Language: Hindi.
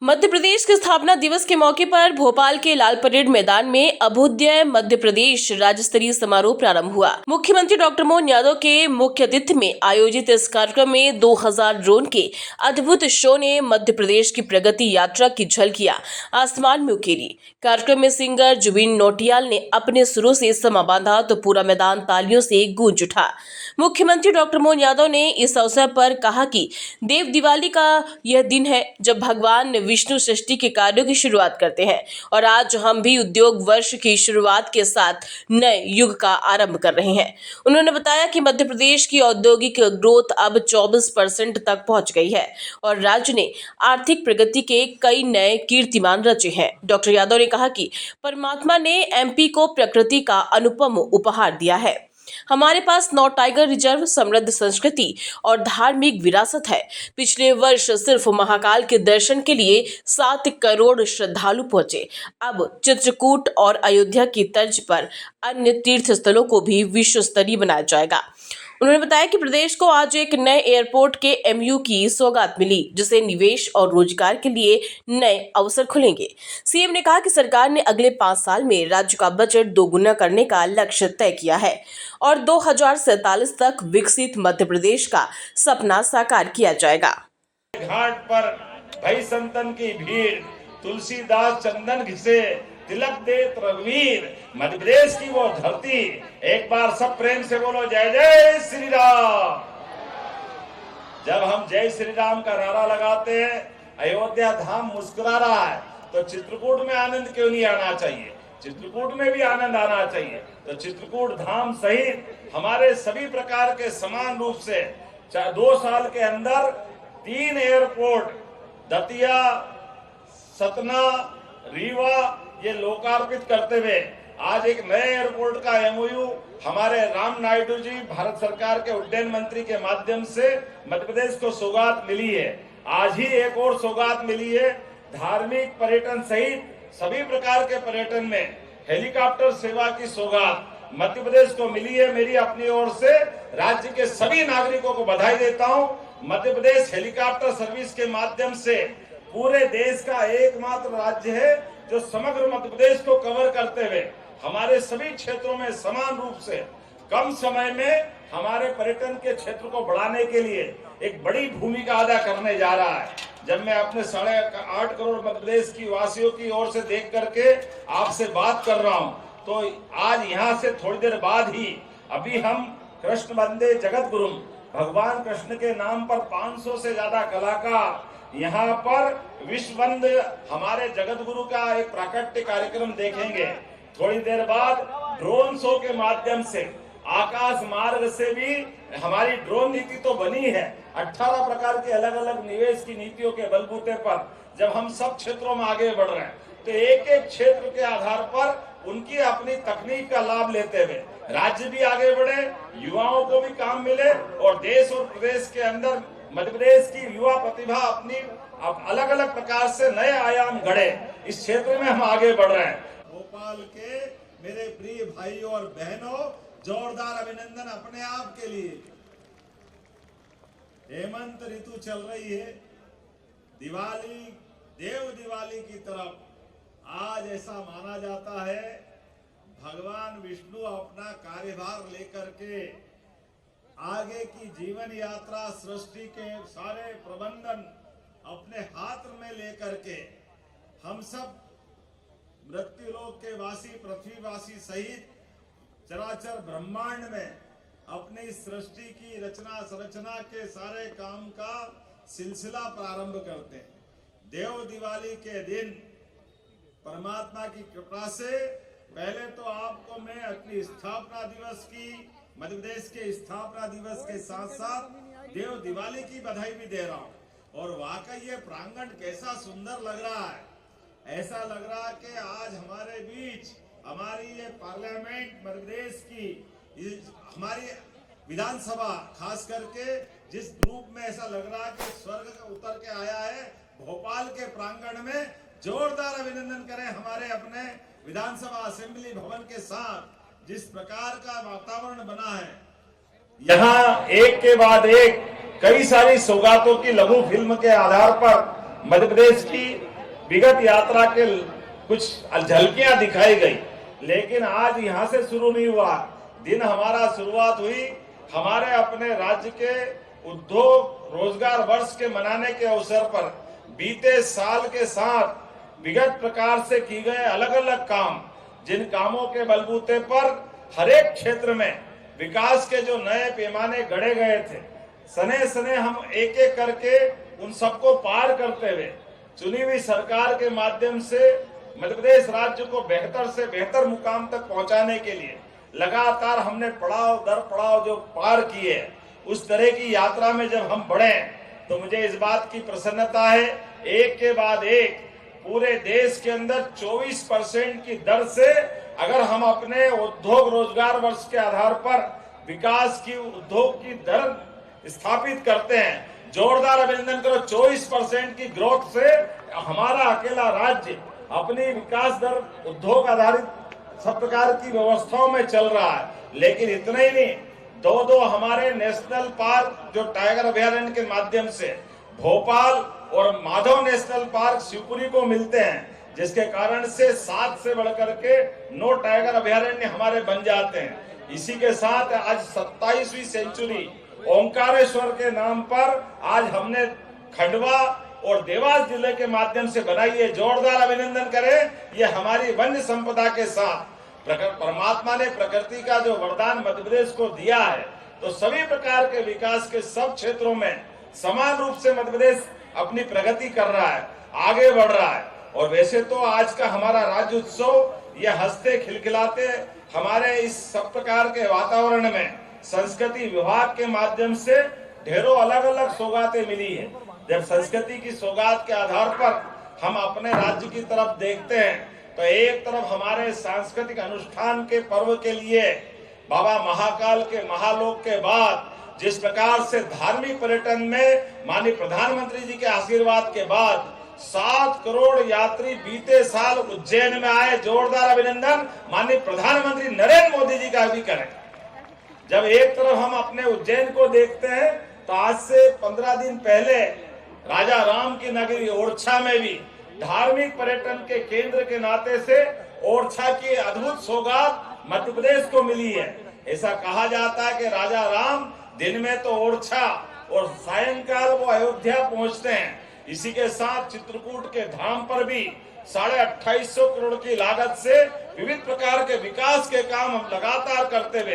मध्य प्रदेश के स्थापना दिवस के मौके पर भोपाल के लाल परेड मैदान में अभ्युदय मध्य प्रदेश राज्य स्तरीय समारोह प्रारंभ हुआ। मुख्यमंत्री डॉक्टर मोहन यादव के मुख्य अतिथि में आयोजित इस कार्यक्रम में 2000 ड्रोन के अद्भुत शो ने मध्य प्रदेश की प्रगति यात्रा की झलकियां आसमान में उकेरी। कार्यक्रम में सिंगर जुबिन नौटियाल ने अपने सुरों से समा बांधा तो पूरा मैदान तालियों से गूंज उठा। मुख्यमंत्री डॉक्टर मोहन यादव ने इस अवसर पर कहा कि देव दिवाली का यह दिन है जब भगवान विष्णु सृष्टि के कार्यों की शुरुआत करते हैं और आज हम भी उद्योग वर्ष की शुरुआत के साथ नए युग का आरंभ कर रहे हैं। उन्होंने बताया कि मध्य प्रदेश की औद्योगिक ग्रोथ अब 24% तक पहुंच गई है और राज्य ने आर्थिक प्रगति के कई नए कीर्तिमान रचे हैं। डॉक्टर यादव ने कहा कि परमात्मा ने एमपी को प्रकृति का अनुपम उपहार दिया है। हमारे पास 9 टाइगर रिजर्व, समृद्ध संस्कृति और धार्मिक विरासत है। पिछले वर्ष सिर्फ महाकाल के दर्शन के लिए 7 करोड़ श्रद्धालु पहुंचे। अब चित्रकूट और अयोध्या की तर्ज पर अन्य तीर्थ स्थलों को भी विश्व स्तरीय बनाया जाएगा। उन्होंने बताया कि प्रदेश को आज एक नए एयरपोर्ट के एमयू की सौगात मिली, जिससे निवेश और रोजगार के लिए नए अवसर खुलेंगे। सीएम ने कहा कि सरकार ने अगले 5 साल में राज्य का बजट दोगुना करने का लक्ष्य तय किया है और 2047 तक विकसित मध्य प्रदेश का सपना साकार किया जाएगा। घाट पर भई संतन की भीड़, तुलसीदास चंदन घिसे, तिलक देत रघुवीर, मध्य प्रदेश की वो धरती। एक बार सब प्रेम से बोलो जय जय श्री राम। जब हम जय श्री राम का नारा लगाते हैं, अयोध्या धाम मुस्कुरा रहा है, तो चित्रकूट में आनंद क्यों नहीं आना चाहिए? चित्रकूट में भी आनंद आना चाहिए। तो चित्रकूट धाम सहित हमारे सभी प्रकार के समान रूप से 2 साल के अंदर 3 एयरपोर्ट दतिया, सतना, रीवा ये लोकार्पित करते हुए आज एक नए एयरपोर्ट का एमओयू हमारे राम नायडू जी भारत सरकार के उड्डयन मंत्री के माध्यम से मध्य प्रदेश को सौगात मिली है। आज ही एक और सौगात मिली है। धार्मिक पर्यटन सहित सभी प्रकार के पर्यटन में हेलीकॉप्टर सेवा की सौगात मध्य प्रदेश को मिली है। मेरी अपनी ओर से राज्य के सभी नागरिकों को बधाई देता हूं। मध्य प्रदेश हेलीकॉप्टर सर्विस के माध्यम से पूरे देश का एकमात्र राज्य है जो समग्र मध्य प्रदेश को कवर करते हुए हमारे सभी क्षेत्रों में समान रूप से कम समय में हमारे पर्यटन के क्षेत्र को बढ़ाने के लिए एक बड़ी भूमिका अदा करने जा रहा है। जब मैं अपने 8.5 करोड़ मध्य प्रदेश की वासियों की ओर से देख करके आपसे बात कर रहा हूं, तो आज यहाँ से थोड़ी देर बाद ही अभी हम कृष्ण वंदे जगत गुरु भगवान कृष्ण के नाम पर 500 से ज्यादा कलाकार यहाँ पर विश्व वंद हमारे जगत गुरु का एक प्राकट्य कार्यक्रम देखेंगे। थोड़ी देर बाद ड्रोन शो के माध्यम से आकाश मार्ग से भी हमारी ड्रोन नीति तो बनी है। 18 प्रकार के अलग अलग निवेश की नीतियों के बलबूते पर जब हम सब क्षेत्रों में आगे बढ़ रहे हैं, तो एक एक क्षेत्र के आधार पर उनकी अपनी तकनीक का लाभ लेते हुए राज्य भी आगे बढ़े, युवाओं को भी काम मिले और देश और प्रदेश के अंदर मध्य प्रदेश की युवा प्रतिभा अपनी अलग अलग प्रकार से नए आयाम गढ़े। इस क्षेत्र में हम आगे बढ़ रहे हैं। भोपाल के मेरे प्रिय भाइयों और बहनों, जोरदार अभिनंदन अपने आप के लिए। हेमंत ऋतु चल रही है, दिवाली देव दिवाली की तरफ आज ऐसा माना जाता है भगवान विष्णु अपना कार्यभार लेकर के आगे की जीवन यात्रा सृष्टि के सारे प्रबंधन अपने हाथ में लेकर के हम सब मृत्युलोक के वासी, पृथ्वीवासी सहित चराचर ब्रह्मांड में अपनी सृष्टि की रचना संरचना के सारे काम का सिलसिला प्रारंभ करते हैं। देव दिवाली के दिन परमात्मा की कृपा से पहले तो आपको मैं अपनी स्थापना दिवस की, मध्य प्रदेश के स्थापना दिवस के साथ साथ देव दिवाली की बधाई भी दे रहा हूं। और वाकई ये प्रांगण कैसा सुंदर लग रहा है। ऐसा लग रहा है कि आज हमारे बीच हमारी ये पार्लियामेंट मध्य प्रदेश की हमारी विधानसभा खास करके जिस रूप में ऐसा लग रहा है कि स्वर्ग का उतर के आया है भोपाल के प्रांगण में। जोरदार अभिनंदन करें हमारे अपने विधानसभा असेंबली भवन के साथ जिस प्रकार का वातावरण बना है। यहाँ एक के बाद एक कई सारी सौगातों की लघु फिल्म के आधार पर मध्य प्रदेश की विगत यात्रा के कुछ झलकियां दिखाई गई, लेकिन आज यहां से शुरू नहीं हुआ दिन। हमारा शुरुआत हुई हमारे अपने राज्य के उद्योग रोजगार वर्ष के मनाने के अवसर पर बीते साल के साथ विगत प्रकार से की गए अलग अलग काम, जिन कामों के बलबूते पर हर एक क्षेत्र में विकास के जो नए पैमाने गढ़े गए थे, सने सने हम एक एक करके उन सबको पार करते हुए चुनी हुई सरकार के माध्यम से मध्य प्रदेश राज्य को बेहतर से बेहतर मुकाम तक पहुंचाने के लिए लगातार हमने पड़ाव दर पड़ाव जो पार किए, उस तरह की यात्रा में जब हम बढ़े तो मुझे इस बात की प्रसन्नता है, एक के बाद एक पूरे देश के अंदर 24% की दर से अगर हम अपने उद्योग रोजगार वर्ष के आधार पर विकास की उद्योग की दर स्थापित करते हैं, जोरदार अभिनंदन करो। 24% की ग्रोथ से हमारा अकेला राज्य अपनी विकास दर उद्योग आधारित सब प्रकार की व्यवस्थाओं में चल रहा है। लेकिन इतना ही नहीं, दो हमारे नेशनल पार्क जो टाइगर अभयारण्य के माध्यम से भोपाल और माधव नेशनल पार्क शिवपुरी को मिलते हैं, जिसके कारण से 7 से बढ़कर के 9 टाइगर अभयारण्य हमारे बन जाते हैं। इसी के साथ आज 27वीं सेंचुरी ओंकारेश्वर के नाम पर आज हमने खंडवा और देवास जिले के माध्यम से बनाई है। जोरदार अभिनंदन करें। ये हमारी वन्य संपदा के साथ परमात्मा ने प्रकृति का जो वरदान मध्य प्रदेश को दिया है, तो सभी प्रकार के विकास के सब क्षेत्रों में समान रूप से मध्य प्रदेश अपनी प्रगति कर रहा है, आगे बढ़ रहा है। और वैसे तो आज का हमारा राज्य उत्सव ये हंसते खिलखिलाते हमारे इस सब प्रकार के वातावरण में संस्कृति विभाग के माध्यम से ढेरों अलग अलग सौगातें मिली है। जब संस्कृति की सौगात के आधार पर हम अपने राज्य की तरफ देखते हैं तो एक तरफ हमारे सांस्कृतिक अनुष्ठान के पर्व के लिए बाबा महाकाल के महालोक के बाद जिस प्रकार से धार्मिक पर्यटन में माननीय प्रधानमंत्री जी के आशीर्वाद के बाद 7 करोड़ यात्री बीते साल उज्जैन में आए, जोरदार अभिनंदन माननीय प्रधानमंत्री नरेंद्र मोदी जी का भी करें। जब एक तरफ हम अपने उज्जैन को देखते हैं तो आज से 15 दिन पहले राजा राम की नगरी ओरछा में भी धार्मिक पर्यटन के केंद्र के नाते से ओरछा की अद्भुत सौगात मध्य प्रदेश को मिली है। ऐसा कहा जाता है कि राजा राम दिन में तो ओरछा और सायंकाल वो अयोध्या पहुंचते हैं। इसी के साथ चित्रकूट के धाम पर भी 2850 करोड़ की लागत से विविध प्रकार के विकास के काम हम लगातार करते हुए